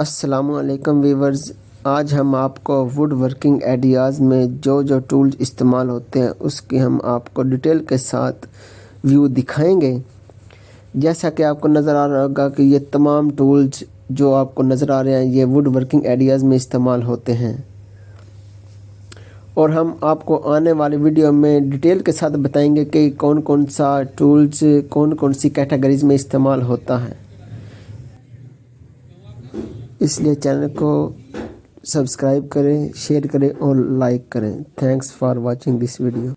अस्सलामुअलैकुम वीवर्स। आज हम आपको वुड वर्किंग आइडियाज़ में जो जो टूल्स इस्तेमाल होते हैं उसकी हम आपको डिटेल के साथ व्यू दिखाएंगे। जैसा कि आपको नज़र आ रहा होगा कि ये तमाम टूल्स जो आपको नज़र आ रहे हैं ये वुड वर्किंग आइडियाज़ में इस्तेमाल होते हैं और हम आपको आने वाली वीडियो में डिटेल के साथ बताएंगे कि कौन कौन सा टूल्स कौन कौन सी कैटेगरीज में इस्तेमाल होता है। इसलिए चैनल को सब्सक्राइब करें, शेयर करें और लाइक करें। Thanks for watching this video.